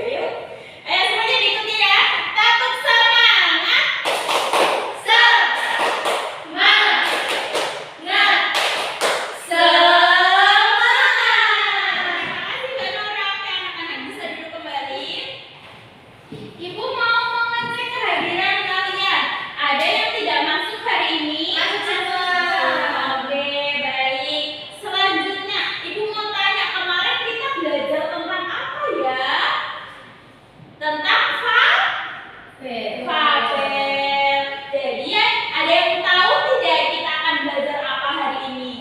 Yuk. Ayo semuanya diikuti ya. Takut semangat. Semangat. Semangat. Makasih Mbak Nora. Oke, anak-anak bisa duduk kembali. Ibu mau mengecek kehadiran kalian. Ada yang tidak masuk hari ini? Oke, baik. Selanjutnya, Ibu mau tanya, kemarin kita belajar tentang apa ya? Tentang fabel. Jadi ya, ada yang tahu tidak kita akan belajar apa hari ini?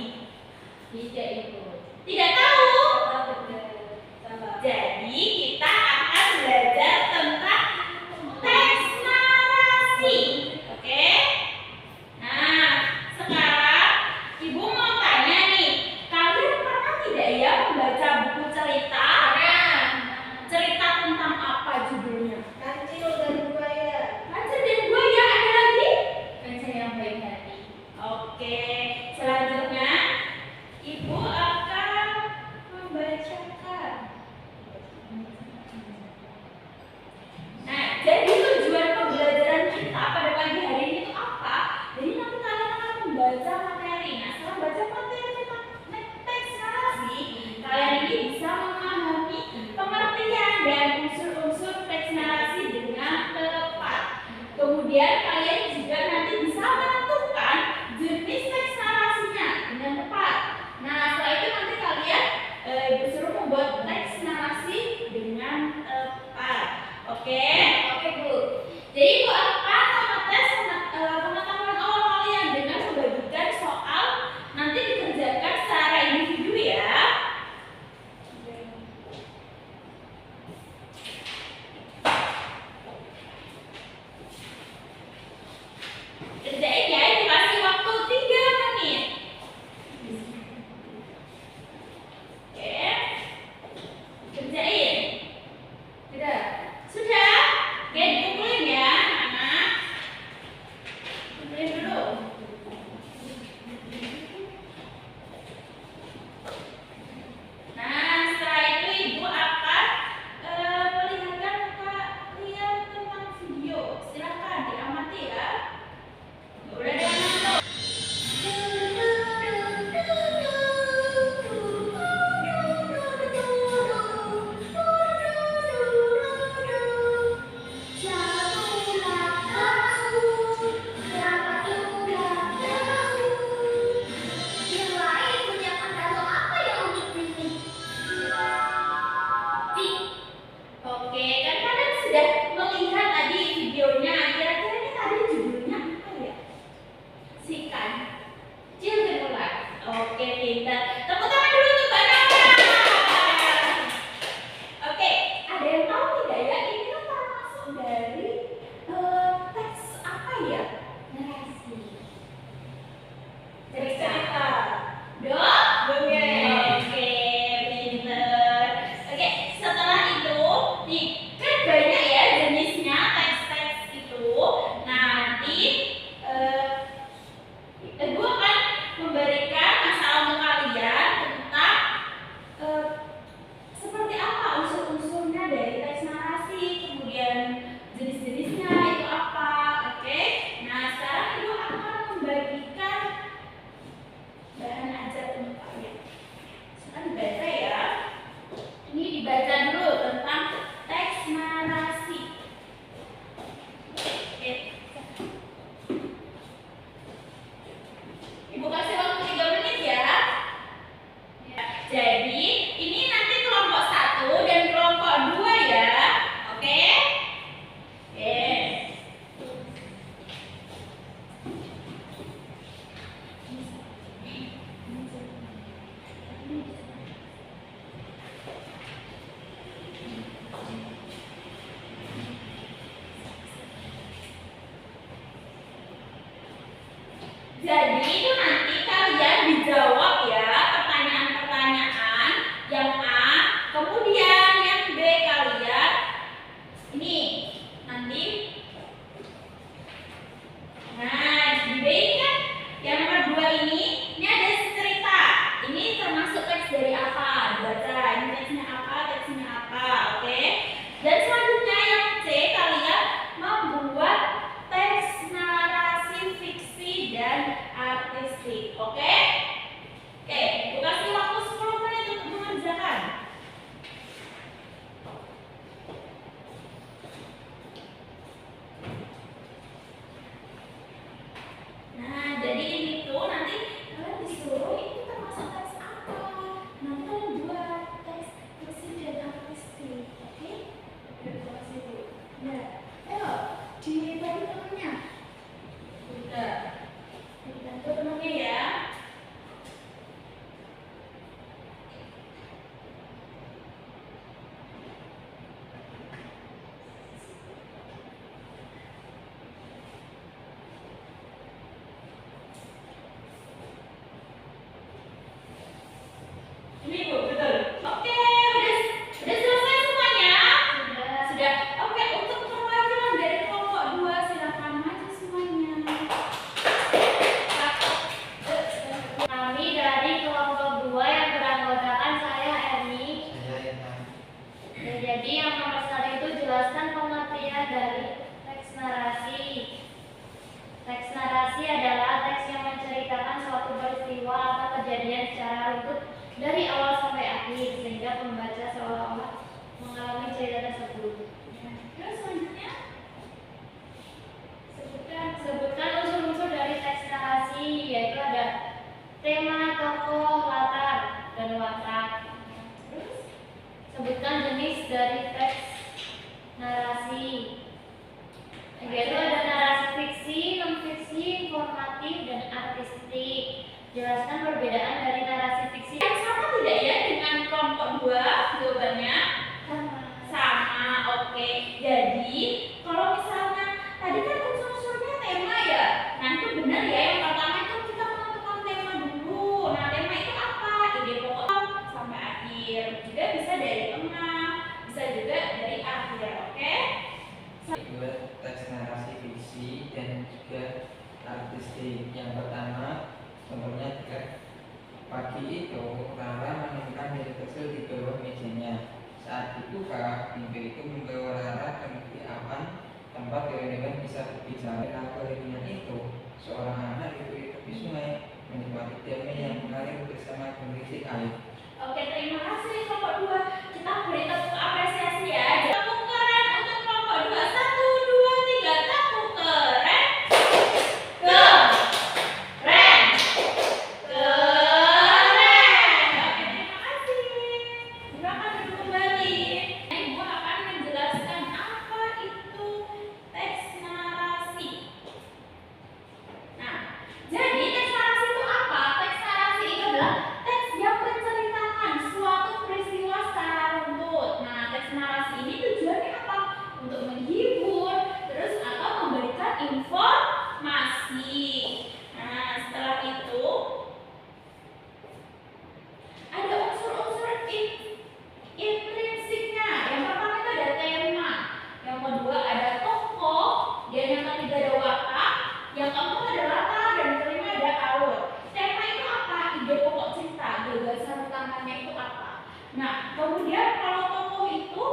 Tidak, Ibu. Tidak tahu? Salah. Jadi kita akan belajar tentang teks narasi. Oke? Nah, sekarang Ibu mau tanya nih, kalian pernah tidak ya membaca buku cerita? Cerita tentang apa judulnya? Kancil dan buaya. Kancil dan buaya, ada lagi? Kancil yang baik hati. Oke, selanjutnya Ibu akan membacakan. Nah, jadi tujuan pembelajaran kita pada pagi hari ini itu apa? Jadi nanti kalian akan membaca materi. Nah, setelah baca materi tentang teks narasi, kalian ini bisa memahami pengertian dan unsur-unsur teks narasi dengan tepat. Kemudian kalian juga nanti bisa menentukan jenis teks narasinya dengan tepat. Nah, setelah itu nanti kalian disuruh membuat teks narasi dengan tepat. Oke? Oke, Bu. Jadi Bu akan mengetes pengetahuan awal kalian dengan membagikan soal nanti dikerjakan secara individu ya. Kerjain ya, dikasih waktu 3 menit. Oke. Kerjain. Tidak. Sudah? Oke, dikumpulin ya, anak. Kumpulin dulu. Nah, setelah itu Ibu akan melihatkan kalian tentang video. Silakan diamati ya. Udah ada yang nonton? Oke, kan kalian sudah melihat tadi videonya. Kira-kira ini tadi judulnya apa ya? Sikan Children Life. Oke, pintar. Tepuk tangan dulu untuk Mbak Nora. Oke, ada yang tahu tidak ya? Ini kan termasuk dari teks apa ya? Narasi. Cerita. Dongeng. Oke, pinter. Oke, setelah itu kan banyak ya jenisnya teks-teks itu. Nanti Ibu akan memberikan masalah untuk kalian tentang seperti apa unsur-unsurnya dari teks narasi, kemudian jenis-jenisnya itu apa. Oke, nah sekarang Ibu akan membagikan bahan ajar untuk kalian. Silahkan dibaca ya. Ini dibaca dulu tentang teks narasi. Oke. Ibu kasih waktu 3 menit ya. Jadi ini nanti kelompok 1 dan kelompok 2 ya. Oke? Oke. Jadi itu nanti kalian dijawab ya pertanyaan-pertanyaan yang A, kemudian yang B kalian ini nanti. Nah, di B ini kan yang nomor 2 ini ada cerita. Ini termasuk teks dari apa? Dibaca. Ini teksnya apa? Teksnya Jadi yang nomor 1 itu jelaskan pengertian dari teks narasi. Teks narasi adalah teks yang menceritakan suatu peristiwa atau kejadian secara runtut dari awal sampai akhir sehingga pembaca seolah-olah mengalami cerita tersebut. Terus selanjutnya Sebutkan unsur-unsur dari teks narasi, yaitu ada tema, tokoh, latar, dan watak. terus Sebutkan jenis dari teks narasi, yaitu ada narasi fiksi, non-fiksi, informatif, dan artistik. Jelaskan perbedaan dari narasi fiksi. yang sama tidak ya dengan kelompok 2 jawabannya? Sama, oke. Jadi kalau misalnya tadi kan unsur-unsurnya tema ya. Nah itu benar ya, yang pertama itu kita menentukan tema dulu. Nah tema itu apa? Ide pokok sampai akhir. Juga bisa dari tengah, bisa juga dari akhir, oke? Kedua, teks narasi fiksi dan juga artistik. Yang pertama, contohnya jika pagi itu Rara menemukan nilai kecil di bawah mejanya. Saat dibuka, pintu itu membawa Rara ke negeri aman, tempat hewan-hewan bisa berbicara. Dalam kehadiran itu, seorang anak itu tepi sungai menikmati damai yang mengalir bersama berisik air. Oke, terima kasih kelompok 2. Kita beri tepuk apresiasi ya. Tepuk keren untuk kelompok 2. 1, 2, 3. Tepuk keren. Keren. Keren. Oke, terima kasih. Silakan duduk kembali. Ibu akan menjelaskan apa itu teks narasi. Nah, jadi teks narasi itu apa? Teks narasi itu adalah teks yang menceritakan suatu peristiwa secara runtut. Nah, teks narasi ini tujuannya apa? Untuk menghibur, terus atau memberikan informasi. Nah, setelah itu ada unsur-unsur intrinsiknya. Yang pertama itu ada tema, yang kedua ada tokoh, dan yang ketiga ada watak, yang keempat ada latar, dan kelima ada alur. Tema itu apa? Ide pokok cerita, gagasan utamanya itu apa? Nah, kemudian kalau tokoh itu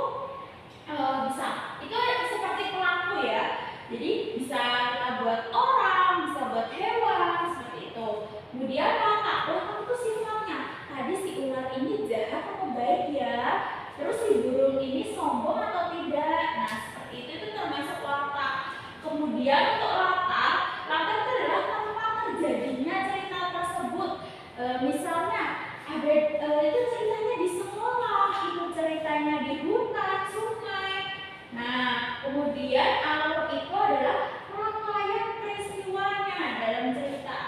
bisa, itu seperti pelaku ya. Jadi bisa kita buat orang, bisa buat hewan, seperti itu. Kemudian watak itu sifatnya. Tadi si ular ini jahat atau baik ya? Terus si burung ini sombong atau tidak? Nah, seperti itu termasuk watak. Kemudian untuk latar itu adalah tempat terjadinya cerita tersebut. Misalnya ada itu ceritanya di sekolah, itu ceritanya di hutan, sungai. Nah, kemudian alur itu adalah rangkaian peristiwanya dalam cerita.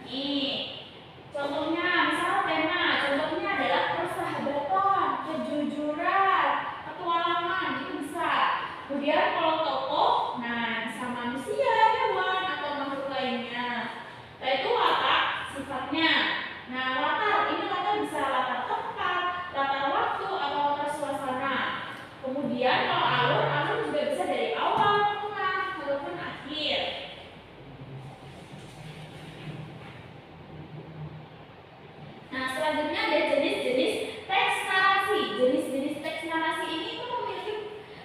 Nih, contohnya misalnya tema, contohnya adalah persahabatan, kejujuran, petualangan, itu bisa. Kemudian kalau tokoh, nah bisa manusia, hewan, atau makhluk lainnya. Nah itu watak sifatnya. Nah latar, ini latar bisa latar tempat, latar waktu, atau latar suasana. Kemudian kalau alur juga bisa dari awal, tengah, ataupun akhir. Nah, selanjutnya ada jenis-jenis teks narasi. Jenis-jenis teks narasi ini itu memiliki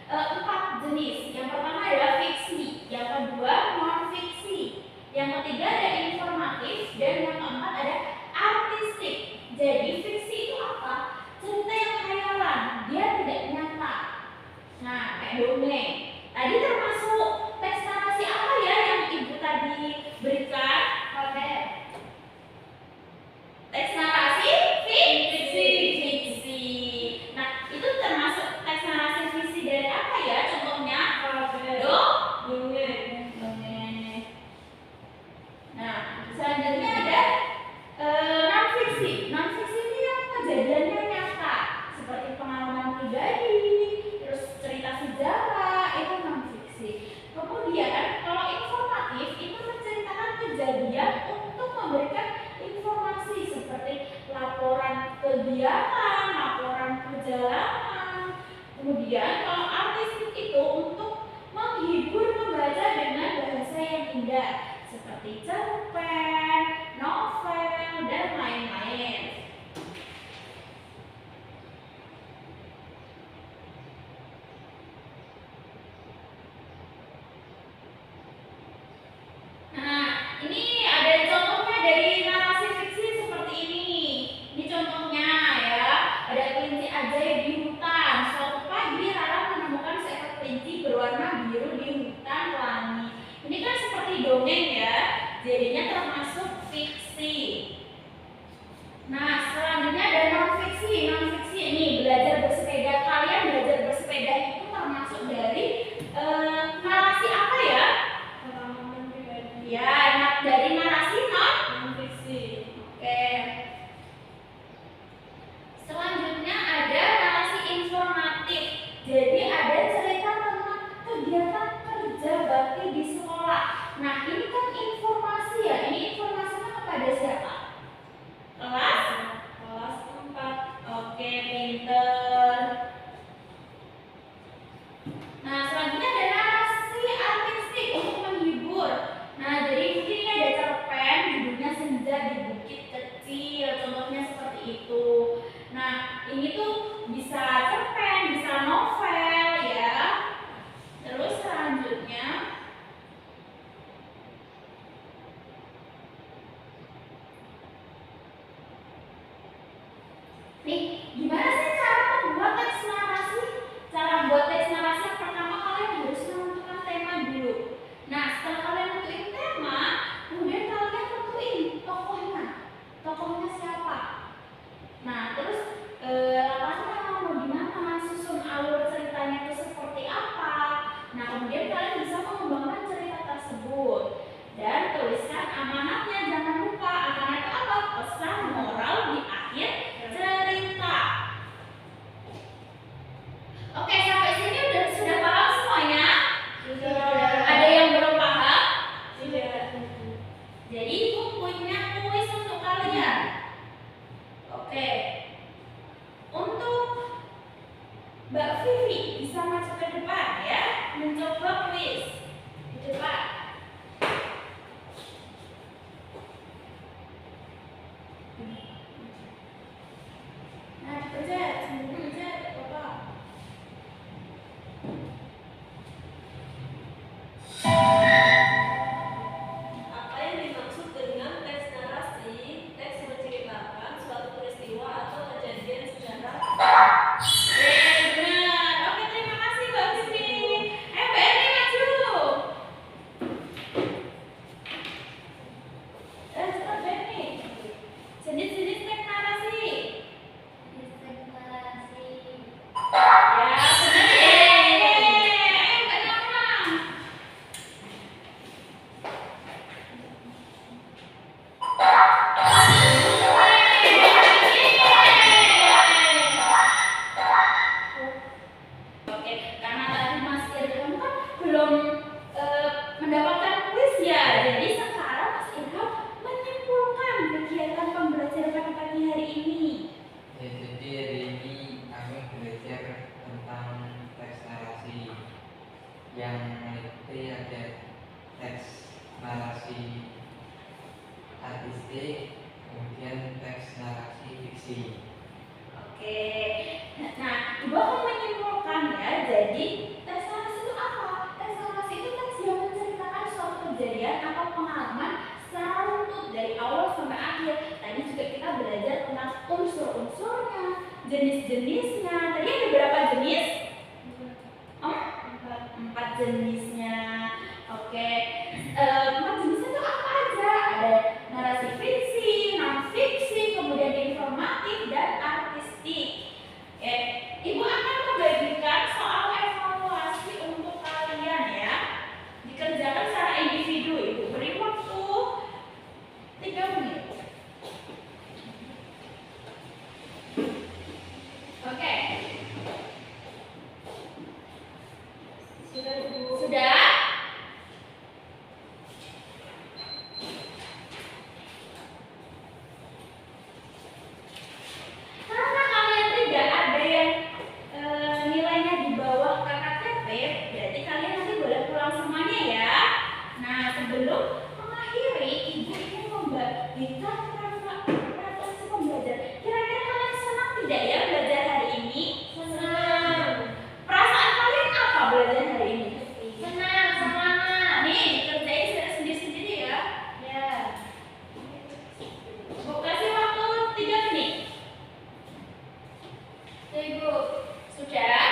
4 jenis. Yang pertama adalah fiksi, yang kedua non-fiksi, yang ketiga ada informatif, dan yang keempat ada artistik. Jadi fiksi itu apa? Cerita yang khayalan, dia tidak nyata. Nah, kayak dongeng. Tadi termasuk teks narasi apa ya yang ibu tadi berikan? Teks narasi fiksi. Nah, itu termasuk teks narasi fiksi dari apa ya? Contohnya dongeng. Nah, selanjutnya ada non-fiksi. Non-fiksi ini yang kejadiannya nyata, seperti pengalaman pribadi, terus cerita sejarah, itu non-fiksi. Kemudian kalau informatif itu menceritakan kejadian untuk memberikan informasi seperti laporan kegiatan, laporan perjalanan. Kemudian kalau artistik itu untuk menghibur pembaca dengan bahasa yang indah seperti cerpen, novel, dan lain-lain. ini tuh bisa cerpen, bisa novel ya. Terus selanjutnya nih, gimana sih cara membuat teks narasi? Cara membuat teks narasi yang pertama kalian harus menentukan tema dulu. Nah, setelah kalian nentuin tema, kemudian kalian tentuin tokohnya. Tokohnya siapa? Nah, terus latarnya mau gimana, susun alur ceritanya itu seperti apa. Nah, kemudian kalian bisa mengembangkan cerita tersebut. Dan tuliskan amanatnya, jangan lupa. Amanat itu apa? Pesan moral di akhir cerita. Oke, sampai sini sudah paham semuanya? Ada yang belum paham? Jadi ibu punya kuis untuk kalian. Oke. Untuk Mbak Vivi bisa masuk ke depan ya, mencoba kuis di depan. Nah, dipencet, sembunyi pencet, apa? Apa yang dimaksud dengan teks narasi? Teks menceritakan suatu peristiwa atau kejadian sejarah. Benar. Oke, terima kasih Mbak Vivi. Mbak Erni maju. Cepat Berni. Jenis-jenis teks narasi. Teks narasi. Ya, benar ya. Ayo Mbak Nana. Oke, karena tadi Mas Irham kan belum mendapatkan kuis ya, jadi sekarang Mas Irham menyimpulkan kegiatan pembelajaran pada pagi hari ini. Ya, jadi hari ini kami belajar tentang teks narasi yang meliputi ada teks narasi artistik, kemudian teks narasi fiksi. Oke, nah Ibu akan menyimpulkan ya, jadi teks narasi itu apa? Teks narasi itu teks yang menceritakan suatu kejadian atau pengalaman secara runtut dari awal sampai akhir. Tadi juga kita belajar tentang unsur-unsurnya, jenis-jenisnya. Tadi ada berapa jenis? Empat jenisnya. Oke, empat jenisnya itu apa aja? Ada narasi fiksi, non fiksi, kemudian informatif dan artistik. Oke, Ibu akan membagikan soal evaluasi untuk kalian ya. Dikerjakan secara individu. Ibu beri waktu 3 menit. Oke. Sudah? Karena kalian tidak ada yang nilainya di bawah KKTP, berarti kalian nanti boleh pulang semuanya ya. Nah, sebelum mengakhiri, Ibu ingin membagikan refleksi pembelajaran. Kira-kira kalian senang tidak ya belajar hari ini? Senang. Perasaan kalian apa belajar hari ini? Senang, semangat. Nih, dikerjain sendiri-sendiri ya. Ya. Bu kasih waktu 3 menit. Ibu. Sudah?